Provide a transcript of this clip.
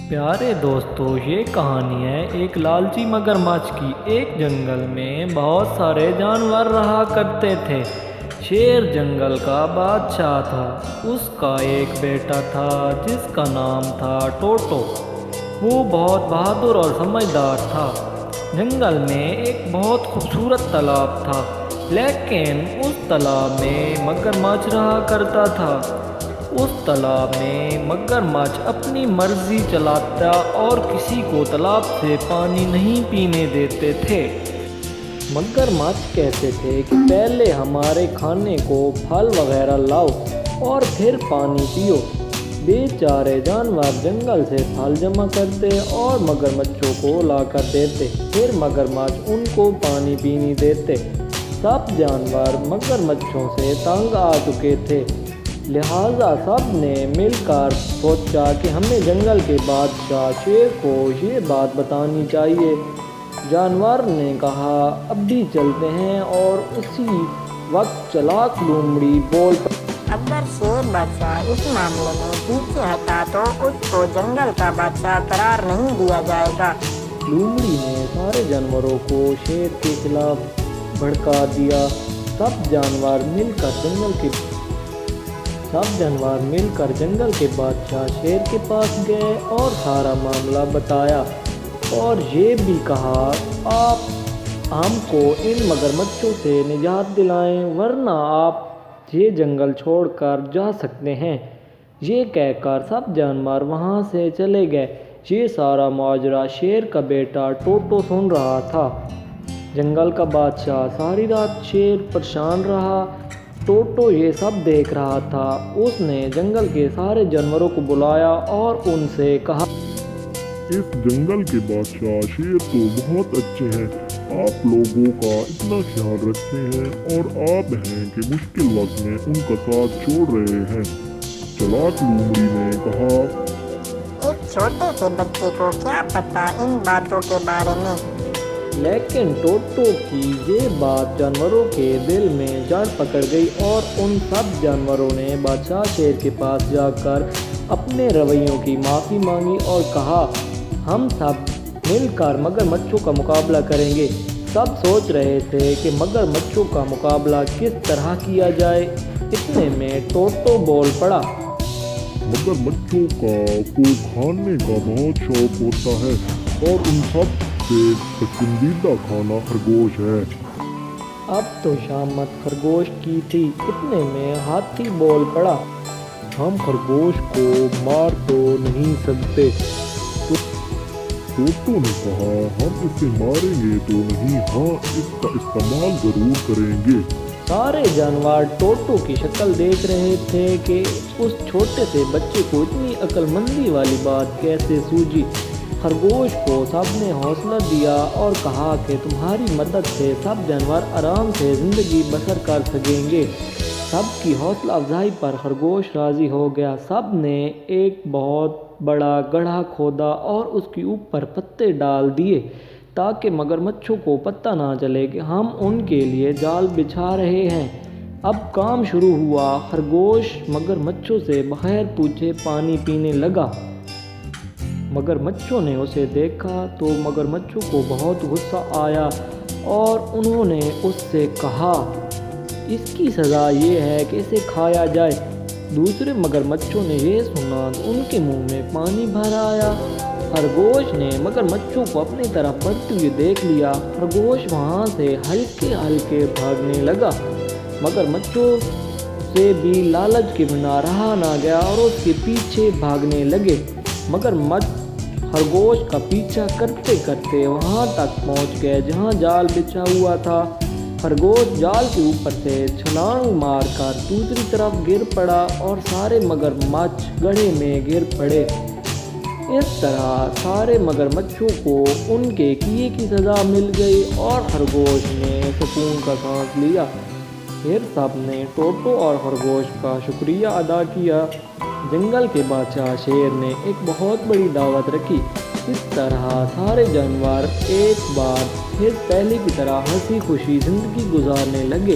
پیارے دوستو، یہ کہانی ہے ایک لالچی مگرمچھ کی۔ ایک جنگل میں بہت سارے جانور رہا کرتے تھے۔ شیر جنگل کا بادشاہ تھا۔ اس کا ایک بیٹا تھا جس کا نام تھا ٹوٹو۔ وہ بہت بہادر اور سمجھدار تھا۔ جنگل میں ایک بہت خوبصورت تالاب تھا، لیکن اس تالاب میں مگرمچھ رہا کرتا تھا۔ اس تالاب میں مگرمچھ اپنی مرضی چلاتا اور کسی کو تالاب سے پانی نہیں پینے دیتے تھے۔ مگرمچھ کہتے تھے کہ پہلے ہمارے کھانے کو پھل وغیرہ لاؤ اور پھر پانی پیو۔ بیچارے جانور جنگل سے پھل جمع کرتے اور مگرمچھوں کو لا کر دیتے، پھر مگرمچھ ان کو پانی پینے دیتے۔ سب جانور مگرمچھوں سے تنگ آ چکے تھے، لہٰذا سب نے مل کر سوچا کہ ہمیں جنگل کے بادشاہ شیر کو یہ بات بتانی چاہیے۔ جانور نے کہا، اب بھی چلتے ہیں، اور اسی وقت چالاک لومڑی بول پڑی، اگر شیر بادشاہ اس معاملے میں پیچھے ہٹا تو اس کو جنگل کا بادشاہ قرار نہیں دیا جائے گا۔ لومڑی نے سارے جانوروں کو شیر کے خلاف بھڑکا دیا۔ سب جانور مل کر جنگل کے بادشاہ شیر کے پاس گئے اور سارا معاملہ بتایا، اور یہ بھی کہا، آپ ہم کو ان مگرمچھوں سے نجات دلائیں، ورنہ آپ یہ جنگل چھوڑ کر جا سکتے ہیں۔ یہ کہہ کر سب جانور وہاں سے چلے گئے۔ یہ سارا ماجرا شیر کا بیٹا ٹوٹو سن رہا تھا۔ جنگل کا بادشاہ ساری رات شیر پریشان رہا۔ ٹوٹو یہ سب دیکھ رہا تھا۔ اس نے جنگل کے سارے جانوروں کو بلایا اور ان سے کہا، اس جنگل کے بادشاہ شیر تو بہت اچھے ہیں، آپ لوگوں کا اتنا خیال رکھتے ہیں، اور آپ ہیں کہ مشکل وقت میں ان کا ساتھ چھوڑ رہے ہیں۔ چالاک لومڑی نے کہا، ایک چھوٹے سے بچے کو کیا پتا ان باتوں کے بارے میں؟ لیکن ٹوٹو کی یہ بات جانوروں کے دل میں جڑ پکڑ گئی، اور ان سب جانوروں نے بادشاہ شیر کے پاس جا کر اپنے رویوں کی معافی مانگی اور کہا، ہم سب مل کر مگرمچھوں کا مقابلہ کریں گے۔ سب سوچ رہے تھے کہ مگرمچھوں کا مقابلہ کس طرح کیا جائے۔ اتنے میں ٹوٹو بول پڑا، مگرمچھوں کو کھانے کا بہت شوق ہوتا ہے، اور ان سب سے پسندیدہ کھانا خرگوش ہے۔ اب تو شامت خرگوش کی تھی۔ اتنے میں ہاتھی بول پڑا، ہم خرگوش کو مار تو نہیں سکتے۔ ٹوٹو نے کہا، ہم اسے ماریں گے تو نہیں، ہاں اس کا استعمال ضرور کریں گے۔ سارے جانور ٹوٹو کی شکل دیکھ رہے تھے کہ اس چھوٹے سے بچے کو اتنی عقل مندی والی بات کیسے سوجھی۔ خرگوش کو سب نے حوصلہ دیا اور کہا کہ تمہاری مدد سے سب جانور آرام سے زندگی بسر کر سکیں گے۔ سب کی حوصلہ افزائی پر خرگوش راضی ہو گیا۔ سب نے ایک بہت بڑا گڑھا کھودا اور اس کے اوپر پتے ڈال دیے تاکہ مگرمچھوں کو پتہ نہ چلے کہ ہم ان کے لیے جال بچھا رہے ہیں۔ اب کام شروع ہوا۔ خرگوش مگرمچھوں سے بغیر پوچھے پانی پینے لگا۔ مگرمچھوں نے اسے دیکھا تو مگرمچھوں کو بہت غصہ آیا اور انہوں نے اس سے کہا، اس کی سزا یہ ہے کہ اسے کھایا جائے۔ دوسرے مگرمچھوں نے یہ سنا تو ان کے منہ میں پانی بھر آیا۔ خرگوش نے مگرمچھوں کو اپنی طرف بڑھتے ہوئے دیکھ لیا۔ خرگوش وہاں سے ہلکے ہلکے بھاگنے لگا۔ مگرمچھوں سے بھی لالچ کے بنا رہا نہ گیا اور اس کے پیچھے بھاگنے لگے۔ مگرمچھ خرگوش کا پیچھا کرتے کرتے وہاں تک پہنچ گئے جہاں جال بچھا ہوا تھا۔ خرگوش جال کے اوپر سے چھلانگ مار کر دوسری طرف گر پڑا اور سارے مگرمچھ گڑھے میں گر پڑے۔ اس طرح سارے مگرمچھوں کو ان کے کیے کی سزا مل گئی اور خرگوش نے سکون کا سانس لیا۔ پھر سب نے ٹوٹو اور خرگوش کا شکریہ ادا کیا۔ جنگل کے بادشاہ شیر نے ایک بہت بڑی دعوت رکھی۔ اس طرح سارے جانور ایک بار پھر پہلے کی طرح ہنسی خوشی زندگی گزارنے لگے۔